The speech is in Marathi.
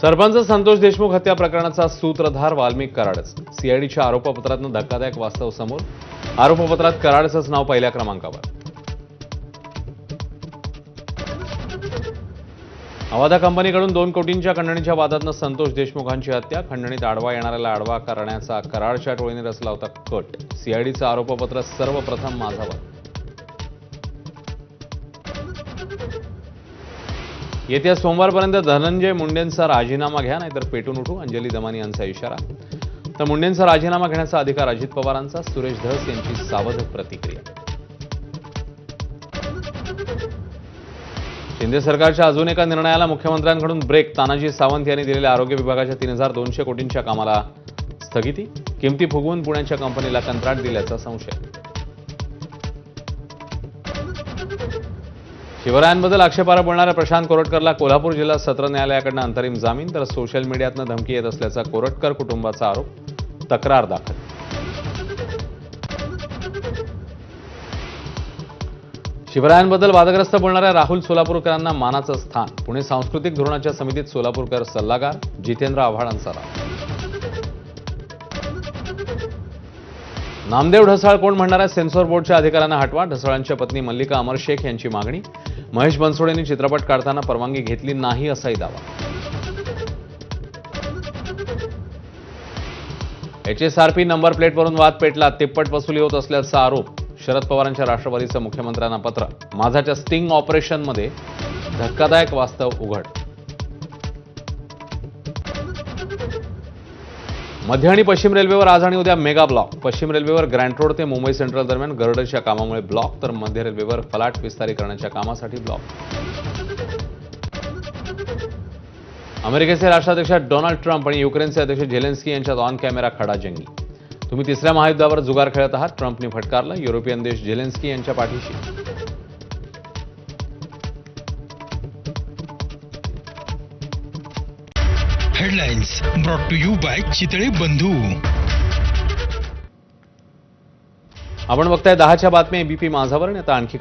सरपंच संतोष देशमुख हत्या प्रकरणाचा सूत्रधार वाल्मिक कराडच. सीआयडीच्या आरोपपत्रातून धक्कादायक वास्तव समोर. आरोपपत्रात कराडचंच नाव पहिल्या क्रमांकावर. अवाधा कंपनीकडून 2 कोटींच्या खंडणीच्या वादातनं संतोष देशमुखांची हत्या. खंडणीत आडवा येणाऱ्याला आडवा करण्याचा कराडच्या टोळीने रचला होता कट. सीआयडीचं आरोपपत्र सर्वप्रथम माझावर. येत्या सोमवारपर्यंत धनंजय मुंडेंचा राजीनामा घ्या, नाहीतर पेटून उठू, अंजली दमानी यांचा इशारा. तर मुंडेंचा राजीनामा घेण्याचा अधिकार अजित पवारांचा. सुरेश धस यांची सावध प्रतिक्रिया. शिंदे सरकारच्या अजून एका निर्णयाला मुख्यमंत्र्यांकडून ब्रेक. तानाजी सावंत यांनी दिलेल्या आरोग्य विभागाच्या 3200 कोटींच्या कामाला स्थगिती. किमती फुगवून पुण्याच्या कंपनीला कंत्राट दिल्याचा संशय. शिवरायांबद्दल आक्षेपार्ह बोलणाऱ्या प्रशांत कोरटकरला कोल्हापूर जिल्हा सत्र न्यायालयाकडून अंतरिम जामीन. तर सोशल मीडियातनं धमकी येत असल्याचा कोरटकर कुटुंबाचा आरोप. तक्रार दाखल. शिवरायांबद्दल वादग्रस्त बोलणाऱ्या राहुल सोलापूरकरांना मानाचं स्थान. पुणे सांस्कृतिक धोरणाच्या समितीत सोलापूरकर सल्लागार. जितेंद्र आव्हाडांचा राव. नामदेव ढसाळ कोण म्हणणाऱ्या सेन्सॉर बोर्डच्या अधिकाऱ्यांना हटवा. ढसाळांच्या पत्नी मल्लिका अमर शेख यांची मागणी. महेश बनसोडेंनी चित्रपट काढताना परवानगी घेतली नाही असाही दावा. HSRP नंबर प्लेटवरून वाद पेटला. तिप्पट वसुली होत असल्याचा आरोप. शरद पवारांच्या राष्ट्रवादीचं मुख्यमंत्र्यांना पत्र. माझाच्या स्टिंग ऑपरेशनमध्ये धक्कादायक वास्तव उघड. मध्य आणि पश्चिम रेल्वेवर आज आणि उद्या मेगा ब्लॉक. पश्चिम रेल्वेवर ग्रँट रोड ते मुंबई सेंट्रल दरम्यान गर्डरच्या कामामुळे ब्लॉक. तर मध्य रेल्वेवर फलाट विस्तारीकरणाच्या कामासाठी ब्लॉक. अमेरिकेचे राष्ट्राध्यक्ष डोनाल्ड ट्रम्प आणि युक्रेनचे अध्यक्ष झेलेन्स्की यांच्यात ऑन कॅमेरा खडाजंगी. तुम्ही तिसऱ्या महायुद्धावर जुगार खेळत आहात, ट्रम्पनी फटकारलं. युरोपियन देश झेलेन्स्की यांच्या पाठीशी. Headlines brought to you by Chitale Bandhu. आपण बघताय 10च्या बातम्या एबीपी माझावर. आणि आता आणखी